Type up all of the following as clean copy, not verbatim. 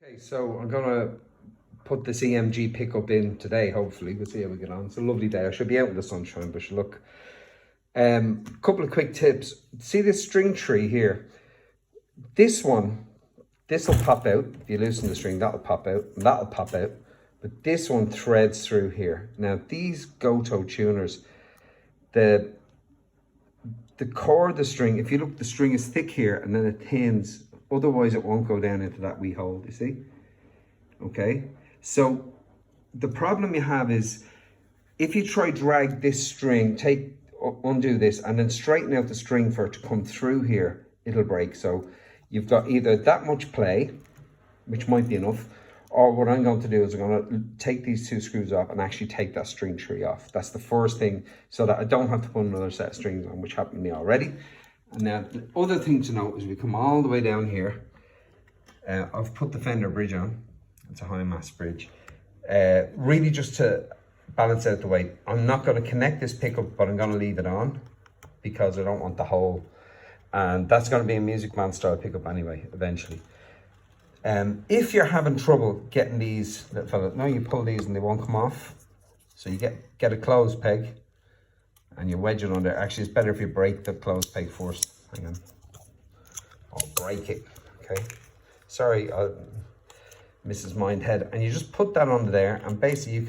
Okay, so I'm gonna put this EMG pickup in today, hopefully. We'll see how we get on. It's a lovely day. I should be out in the sunshine, but look. Couple of quick tips. See this string tree here? This one, this will pop out. If you loosen the string, that'll pop out, and that'll pop out. But this one threads through here. Now, these Goto tuners, the core of the string, if you look, the string is thick here and then it thins. Otherwise, it won't go down into that wee hole, you see? Okay, so the problem you have is if you try drag this string, undo this and then straighten out the string for it to come through here, it'll break. So you've got either that much play, which might be enough, or what I'm going to do is I'm going to take these two screws off and actually take that string tree off. That's the first thing, so that I don't have to put another set of strings on, which happened to me already. And now the other thing to note is we come all the way down here. I've put the fender bridge on. It's a high mass bridge. Really just to balance out the weight. I'm not going to connect this pickup, but I'm going to leave it on because I don't want the hole. And that's going to be a Music Man style pickup anyway, eventually. If you're having trouble getting these little fellas, now you pull these and they won't come off. So you get a closed peg and you wedge it under. Actually, it's better if you break the closed peg first. Hang on. I'll break it. Okay. Sorry, Mrs. Mindhead. And you just put that under there, and basically you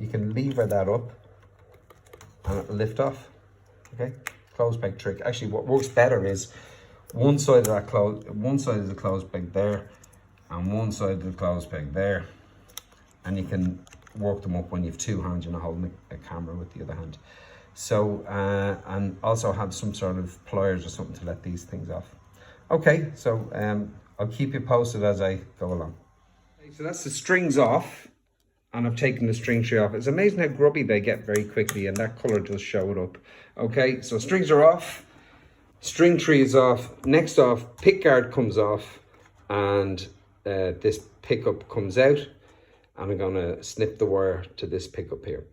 can lever that up and it'll lift off. Okay. Closed peg trick. Actually, what works better is one side of the closed peg there, and one side of the closed peg there, and you can work them up when you have two hands. You're not holding a camera with the other hand. So, and also have some sort of pliers or something to let these things off. Okay, so I'll keep you posted as I go along. Okay, so that's the strings off, and I've taken the string tree off. It's amazing how grubby they get very quickly, and that color just showed up. Okay, so strings are off, string tree is off. Next off, pick guard comes off, and this pickup comes out, and I'm gonna snip the wire to this pickup here.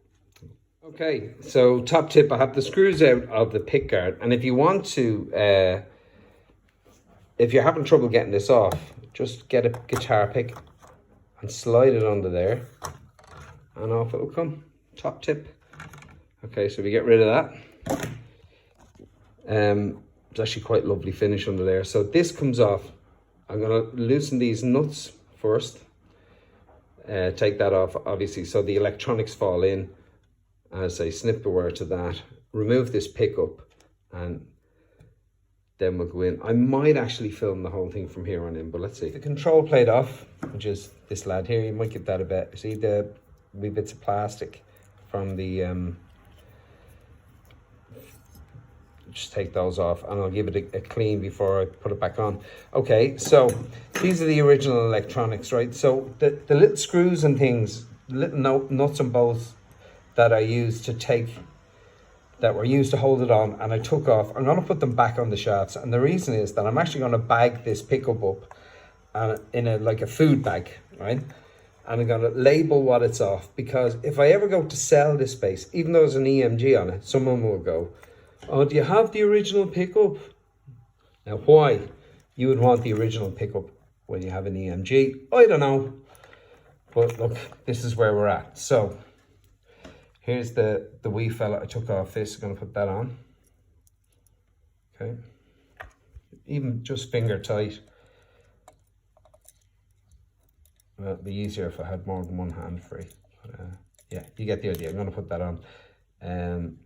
Okay, so top tip, I have the screws out of the pick guard, and if you want to, if you're having trouble getting this off, just get a guitar pick and slide it under there, and off it will come. Top tip. Okay, so we get rid of that. It's actually quite lovely finish under there. So this comes off. I'm gonna loosen these nuts first. Take that off, obviously, so the electronics fall in. As I snip the wire to that, remove this pickup, and then we'll go in. I might actually film the whole thing from here on in, but let's see. The control plate off, which is this lad here. You might give that a bit. See the wee bits of plastic from the, just take those off, and I'll give it a clean before I put it back on. Okay, so these are the original electronics, right? So the little screws and things, little nuts and bolts that I used that were used to hold it on, and I took off. I'm going to put them back on the shafts, and the reason is that I'm actually going to bag this pickup up in like a food bag, right? And I'm going to label what it's off, because if I ever go to sell this space, even though there's an EMG on it, someone will go, "Oh, do you have the original pickup?" Now, why you would want the original pickup when you have an EMG, I don't know. But look, this is where we're at. So here's the wee fella I took off this. I'm going to put that on. Okay. Even just finger tight. Well, it'd be easier if I had more than one hand free. But, yeah, you get the idea. I'm going to put that on. And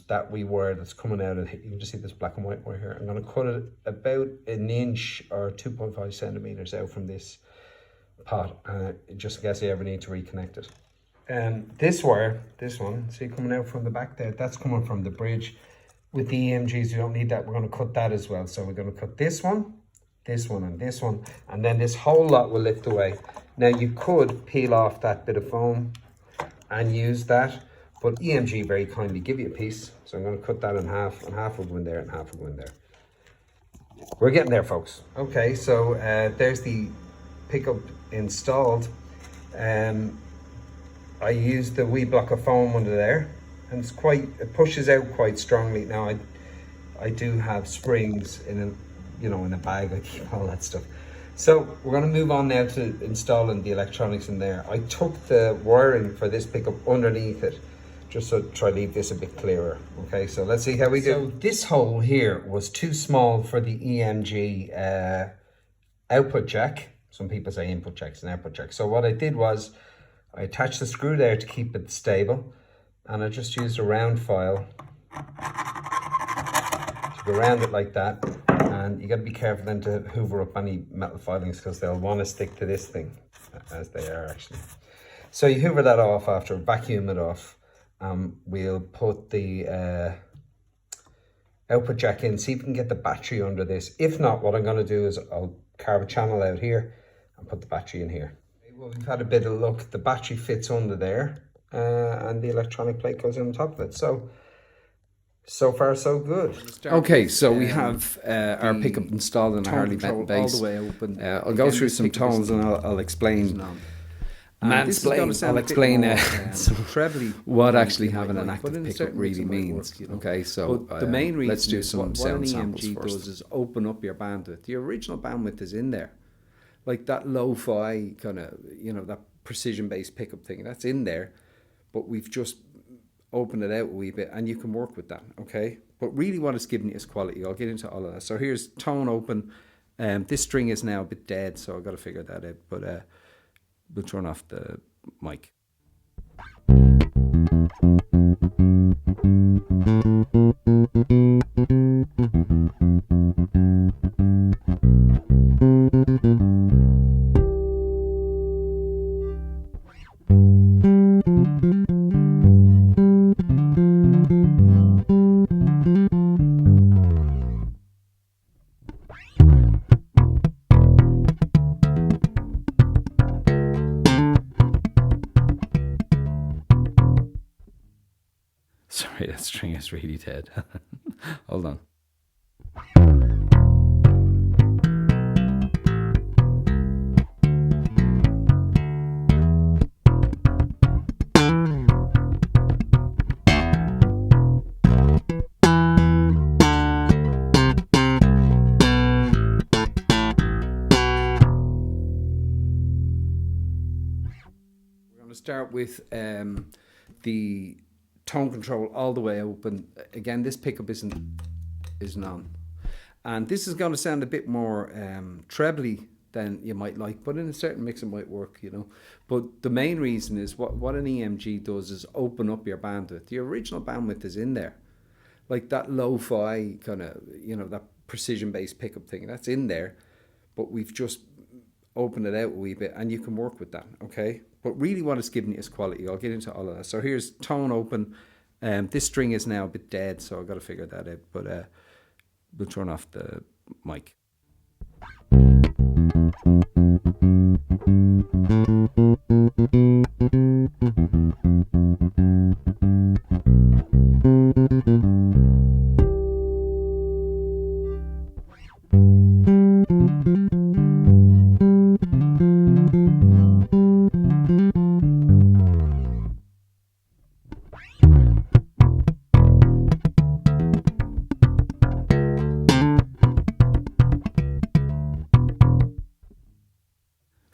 that wee wire that's coming out of, you can just see this black and white wire here. I'm going to cut it about an inch or 2.5 centimeters out from this pot, just in case I ever need to reconnect it. This wire, this one, see coming out from the back there, that's coming from the bridge. With the EMGs, you don't need that. We're going to cut that as well. So we're going to cut this one, and this one, and then this whole lot will lift away. Now you could peel off that bit of foam and use that, but EMG very kindly give you a piece. So I'm going to cut that in half, and half will go in there, and half will go in there. We're getting there, folks. Okay, so there's the pickup installed. I used the wee block of foam under there, and it pushes out quite strongly. Now I do have springs in a bag. I keep all that stuff. So we're going to move on now to installing the electronics in there. I took the wiring for this pickup underneath it, just to try to leave this a bit clearer. Okay, so let's see how we do. So this hole here was too small for the EMG output jack. Some people say input jacks and output jacks. So what I did was I attached the screw there to keep it stable, and I just used a round file to go around it like that. And you got to be careful then to hoover up any metal filings, because they'll want to stick to this thing, as they are actually. So you hoover that off after, vacuum it off. We'll put the output jack in, see if we can get the battery under this. If not, what I'm going to do is I'll carve a channel out here and put the battery in here. Well, we've had a bit of luck. The battery fits under there, and the electronic plate goes on top of it. So far, so good. Okay, so we have our pickup installed in a Harley Benton base. All the way open. I'll go through some tones and I'll explain. I'll explain what actually having an active pickup really means. Okay, so the main reason let's do some sound samples EMG first. does is open up your bandwidth. The original bandwidth is in there, like that lo-fi kind of, that precision-based pickup thing. That's in there, but we've just open it out a wee bit, and you can work with that, okay? But really what it's giving you is quality. I'll get into all of that. So here's tone open. This string is now a bit dead, so I've got to figure that out. But we'll turn off the mic. Sorry, that string is really dead. Hold on. We're going to start with the tone control all the way open. Again, this pickup is on, and this is going to sound a bit more trebly than you might like, but in a certain mix it might work, But the main reason is what an EMG does is open up your bandwidth. The original bandwidth is in there, like that lo-fi kind of, that precision-based pickup thing. That's in there, but we've just opened it out a wee bit, and you can work with that, okay? But really what it's giving you is quality. I'll get into all of that. So here's tone open. This string is now a bit dead, so I've got to figure that out. But we'll turn off the mic.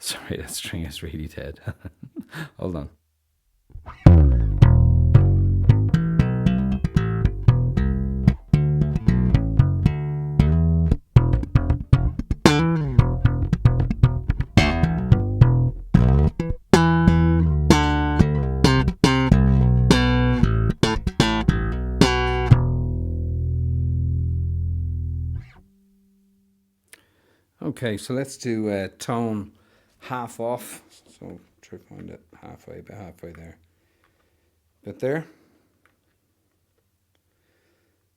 Sorry, that string is really dead. Hold on. Okay, so let's do tone half off. So try to find it halfway, about halfway there. Bit there.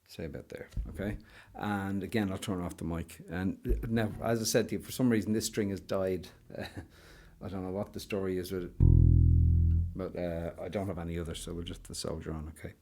Say about there, okay? And again, I'll turn off the mic. And now, as I said to you, for some reason this string has died. I don't know what the story is with it, but I don't have any others, so we'll just soldier on, okay?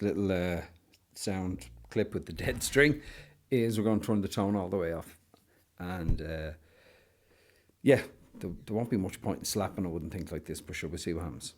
little sound clip with the dead string is we're going to turn the tone all the way off. And yeah, there won't be much point in slapping, I wouldn't think, like this, but sure, we'll see what happens.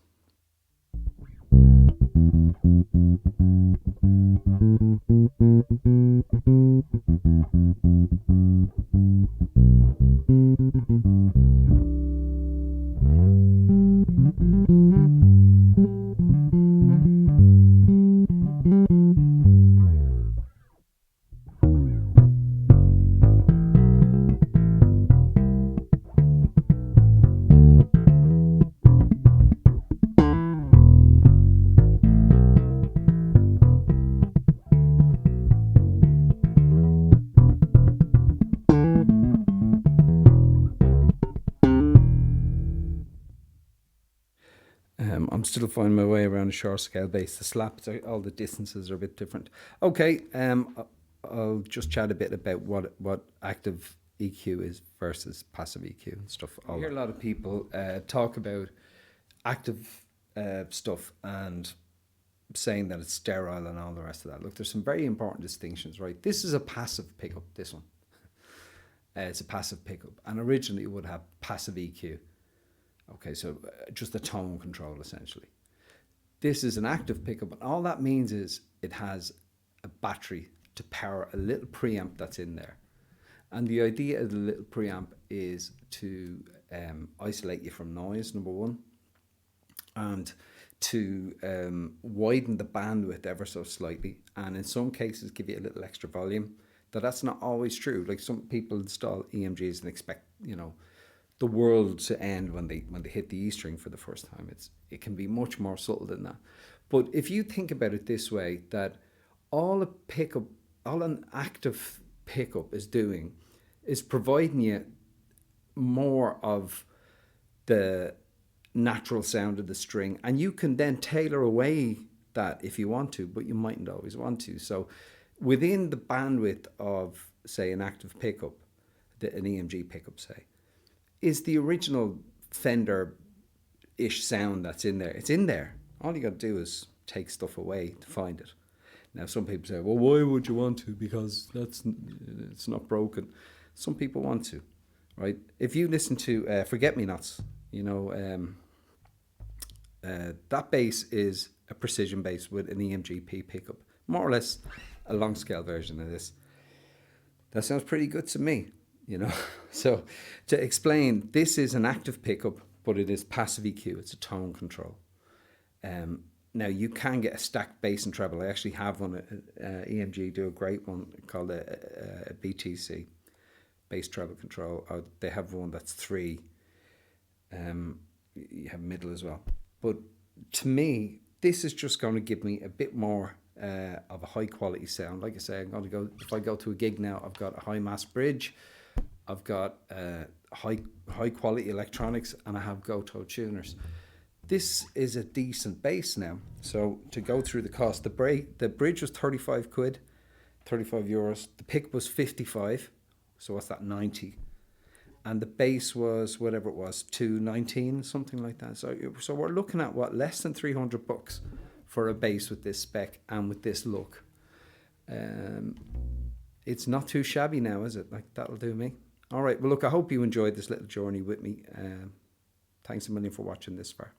I'm still finding my way around a short scale bass. The slaps, all the distances are a bit different. Okay, I'll just chat a bit about what active EQ is versus passive EQ and stuff. I hear a lot of people talk about active stuff and saying that it's sterile and all the rest of that. Look, there's some very important distinctions, right? This is a passive pickup, this one. It's a passive pickup, and originally it would have passive EQ. Okay, so just the tone control, essentially. This is an active pickup, and all that means is it has a battery to power a little preamp that's in there. And the idea of the little preamp is to isolate you from noise, number one, and to widen the bandwidth ever so slightly, and in some cases give you a little extra volume. That's not always true. Like, some people install EMGs and expect, the world to end when they hit the E string for the first time. It can be much more subtle than that. But if you think about it this way, that all an active pickup is doing is providing you more of the natural sound of the string, and you can then tailor away that if you want to, but you mightn't always want to. So within the bandwidth of, say, an active pickup, an EMG pickup, say, is the original Fender-ish sound that's in there. It's in there. All you got to do is take stuff away to find it. Now, some people say, well, why would you want to? Because it's not broken. Some people want to, right? If you listen to Forget-Me-Nots, that bass is a precision bass with an EMG pickup. More or less a long scale version of this. That sounds pretty good to me. So to explain, this is an active pickup, but it is passive EQ. It's a tone control. Now, you can get a stacked bass and treble. I actually have one. EMG do a great one called a BTC, bass treble control. They have one that's 3. You have middle as well. But to me, this is just going to give me a bit more of a high quality sound. Like I say, if I go to a gig now, I've got a high mass bridge, I've got high quality electronics, and I have Goto tuners. This is a decent bass now. So to go through the cost, the bridge was 35 quid, 35 euros. The pick was 55. So what's that, 90? And the bass was whatever it was, 219, something like that. So we're looking at less than $300 for a bass with this spec and with this look. It's not too shabby now, is it? Like, that'll do me. All right. Well, look, I hope you enjoyed this little journey with me. Thanks a million for watching this far.